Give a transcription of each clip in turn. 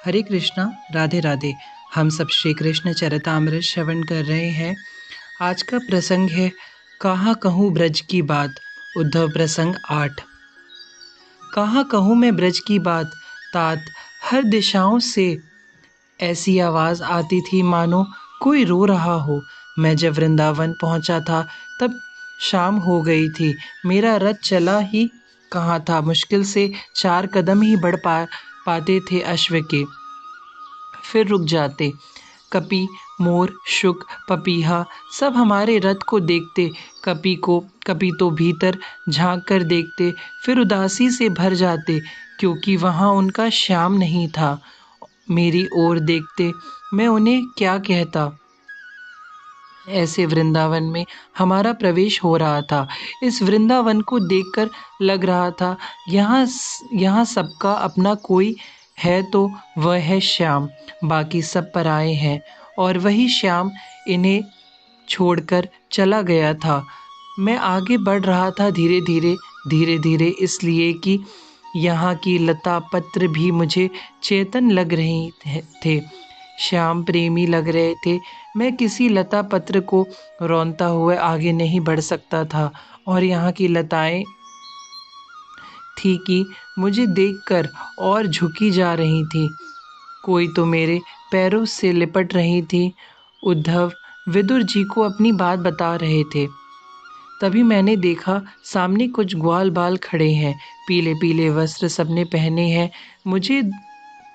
हरे कृष्णा, राधे राधे। हम सब श्री कृष्ण चरितामृत श्रवण कर रहे हैं। आज का प्रसंग है कहाँ कहूँ ब्रज की बात। उद्धव प्रसंग 8। कहाँ कहूँ मैं ब्रज की बात, तात हर दिशाओं से ऐसी आवाज़ आती थी मानो कोई रो रहा हो। मैं जब वृंदावन पहुंचा था तब शाम हो गई थी। मेरा रथ चला ही कहाँ था, मुश्किल से 4 कदम ही बढ़ पाते थे अश्व के, फिर रुक जाते। कपि, मोर, शुक, पपीहा सब हमारे रथ को देखते। कपि तो भीतर झांक कर देखते, फिर उदासी से भर जाते क्योंकि वहाँ उनका श्याम नहीं था। मेरी ओर देखते, मैं उन्हें क्या कहता। ऐसे वृंदावन में हमारा प्रवेश हो रहा था। इस वृंदावन को देखकर लग रहा था यहाँ सबका अपना कोई है तो वह है श्याम, बाकी सब पराए हैं। और वही श्याम इन्हें छोड़कर चला गया था। मैं आगे बढ़ रहा था धीरे धीरे इसलिए कि यहाँ की लता पत्र भी मुझे चेतन लग रहे थे, श्याम प्रेमी लग रहे थे। मैं किसी लता पत्र को रौंदता हुए आगे नहीं बढ़ सकता था और यहाँ की लताएं थी कि मुझे देखकर और झुकी जा रही थी। कोई तो मेरे पैरों से लिपट रही थी। उद्धव विदुर जी को अपनी बात बता रहे थे। तभी मैंने देखा सामने कुछ ग्वाल बाल खड़े हैं, पीले पीले वस्त्र सबने पहने हैं। मुझे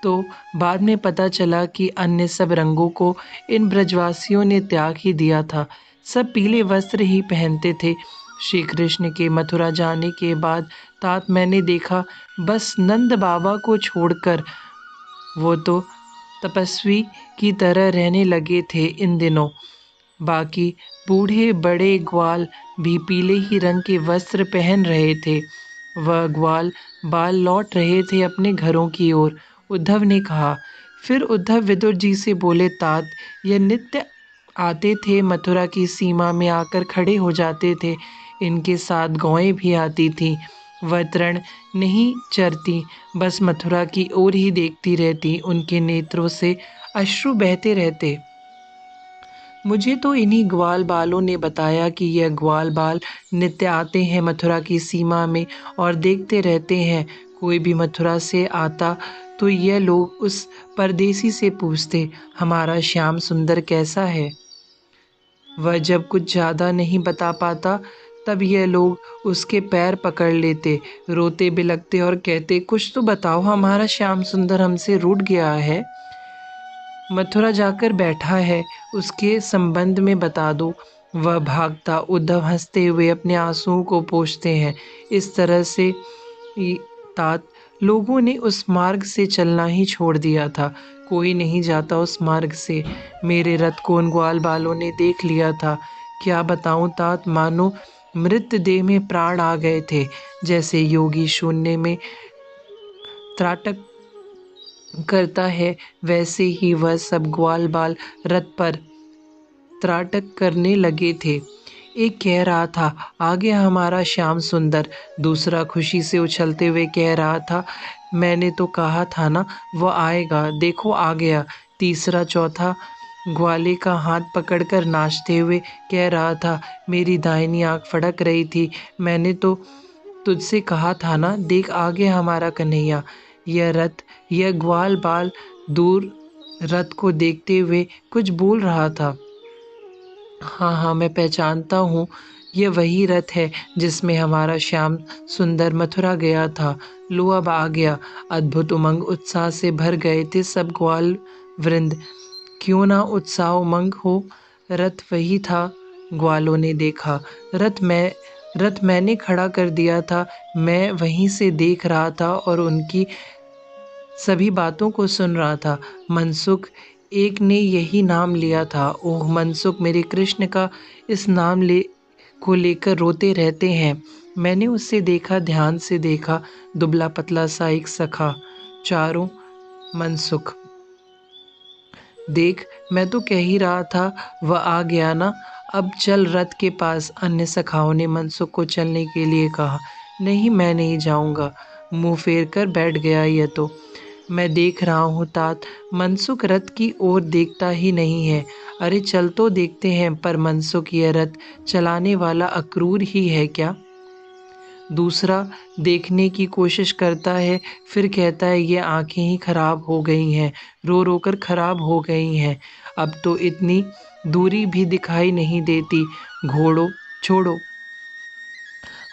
तो बाद में पता चला कि अन्य सब रंगों को इन ब्रजवासियों ने त्याग ही दिया था। सब पीले वस्त्र ही पहनते थे। श्री कृष्ण के मथुरा जाने के बाद तात मैंने देखा बस नंद बाबा को छोड़कर वो तो तपस्वी की तरह रहने लगे थे इन दिनों। बाकी बूढ़े बड़े ग्वाल भी पीले ही रंग के वस्त्र पहन रहे थे। वह ग्वाल बाल लौट रहे थे अपने घरों की ओर। उद्धव ने कहा। फिर उद्धव विदुर जी से बोले, तात यह नित्य आते थे, मथुरा की सीमा में आकर खड़े हो जाते थे। इनके साथ गौएं भी आती थीं। वह तृण नहीं चरती, बस मथुरा की ओर ही देखती रहती। उनके नेत्रों से अश्रु बहते रहते। मुझे तो इन्हीं ग्वाल बालों ने बताया कि यह ग्वाल बाल नित्य आते हैं मथुरा की सीमा में और देखते रहते हैं। कोई भी मथुरा से आता तो यह लोग उस परदेसी से पूछते, हमारा श्याम सुंदर कैसा है। वह जब कुछ ज़्यादा नहीं बता पाता तब यह लोग उसके पैर पकड़ लेते, रोते बिलखते और कहते, कुछ तो बताओ, हमारा श्याम सुंदर हमसे रूठ गया है, मथुरा जाकर बैठा है, उसके संबंध में बता दो। वह भागता। उद्धव हंसते हुए अपने आंसुओं को पोंछते हैं। इस तरह से तात लोगों ने उस मार्ग से चलना ही छोड़ दिया था। कोई नहीं जाता उस मार्ग से। मेरे रथ को उन ग्वाल बालों ने देख लिया था। क्या बताऊं तात, मानो मृत देह में प्राण आ गए थे। जैसे योगी शून्य में त्राटक करता है, वैसे ही वह सब ग्वाल बाल रथ पर त्राटक करने लगे थे। एक कह रहा था, आ गया हमारा श्याम सुंदर। दूसरा खुशी से उछलते हुए कह रहा था, मैंने तो कहा था ना वो आएगा, देखो आ गया। तीसरा चौथा ग्वाले का हाथ पकड़कर नाचते हुए कह रहा था, मेरी दाहिनी आंख फड़क रही थी, मैंने तो तुझसे कहा था ना, देख आ गया हमारा कन्हैया। यह रथ, यह ग्वाल बाल दूर रथ को देखते हुए कुछ बोल रहा था। हाँ हाँ, मैं पहचानता हूँ, यह वही रथ है जिसमें हमारा श्याम सुंदर मथुरा गया था। लो अब आ गया। अद्भुत उमंग उत्साह से भर गए थे सब ग्वाल वृंद। क्यों ना उत्साह उमंग हो, रथ वही था। ग्वालों ने देखा रथ मैंने खड़ा कर दिया था। मैं वहीं से देख रहा था और उनकी सभी बातों को सुन रहा था। मनसुख एक ने यही नाम लिया था। ओह मनसुख मेरे कृष्ण का इस नाम को लेकर रोते रहते हैं। मैंने उससे देखा, ध्यान से देखा, दुबला पतला सा एक सखा। चारों मनसुख। देख, मैं तो कह ही रहा था वह आ गया ना, अब चल रथ के पास। अन्य सखाओं ने मनसुख को चलने के लिए कहा। नहीं, मैं नहीं जाऊंगा, मुंह फेर कर बैठ गया यह तो। मैं देख रहा हूँ तात, मनसुख रथ की ओर देखता ही नहीं है। अरे चल तो देखते हैं, पर मनसुख यह रथ चलाने वाला अक्रूर ही है क्या? दूसरा देखने की कोशिश करता है, फिर कहता है ये आंखें ही खराब हो गई हैं, रो रो कर खराब हो गई हैं। अब तो इतनी दूरी भी दिखाई नहीं देती। घोड़ों छोड़ो,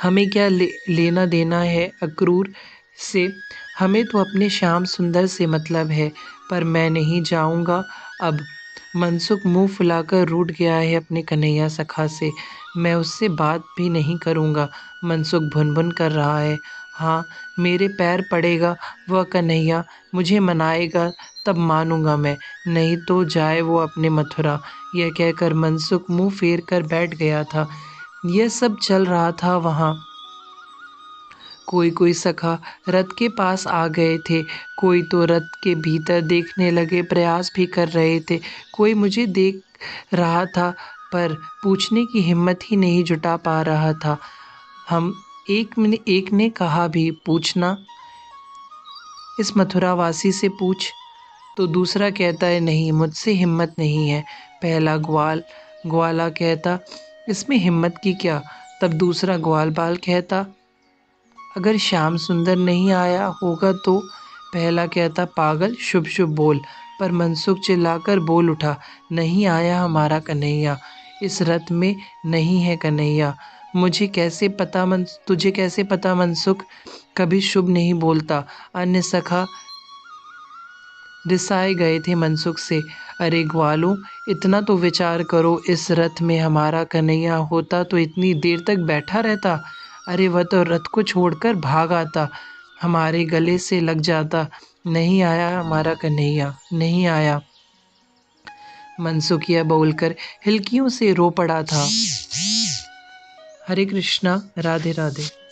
हमें क्या लेना देना है अक्रूर से। हमें तो अपने श्याम सुंदर से मतलब है। पर मैं नहीं जाऊंगा अब। मनसुख मुंह फुलाकर रूठ गया है अपने कन्हैया सखा से। मैं उससे बात भी नहीं करूंगा। मनसुख भुन-भुन कर रहा है। हाँ, मेरे पैर पड़ेगा वह कन्हैया, मुझे मनाएगा तब मानूंगा मैं, नहीं तो जाए वो अपने मथुरा। यह कहकर मनसुख मुंह फेर कर बैठ गया था। यह सब चल रहा था वहाँ। कोई कोई सखा रथ के पास आ गए थे, कोई तो रथ के भीतर देखने लगे प्रयास भी कर रहे थे। कोई मुझे देख रहा था पर पूछने की हिम्मत ही नहीं जुटा पा रहा था। हम एक ने कहा भी, पूछना, इस मथुरावासी से पूछ। तो दूसरा कहता है, नहीं, मुझसे हिम्मत नहीं है। पहला ग्वाला कहता, इसमें हिम्मत की क्या? तब दूसरा ग्वाल बाल कहता, अगर श्याम सुंदर नहीं आया होगा तो? पहला कहता, पागल, शुभ शुभ बोल। पर मनसुख चिल्लाकर बोल उठा, नहीं आया हमारा कन्हैया, इस रथ में नहीं है कन्हैया। तुझे कैसे पता मनसुख, कभी शुभ नहीं बोलता। अन्य सखा रिसाए गए थे मनसुख से। अरे ग्वालों, इतना तो विचार करो, इस रथ में हमारा कन्हैया होता तो इतनी देर तक बैठा रहता? अरे वह तो रथ को छोड़कर भाग आता, हमारे गले से लग जाता। नहीं आया हमारा कन्हैया, नहीं आया। मनसुख यह बोलकर हिलकियों से रो पड़ा था। हरे कृष्णा, राधे राधे।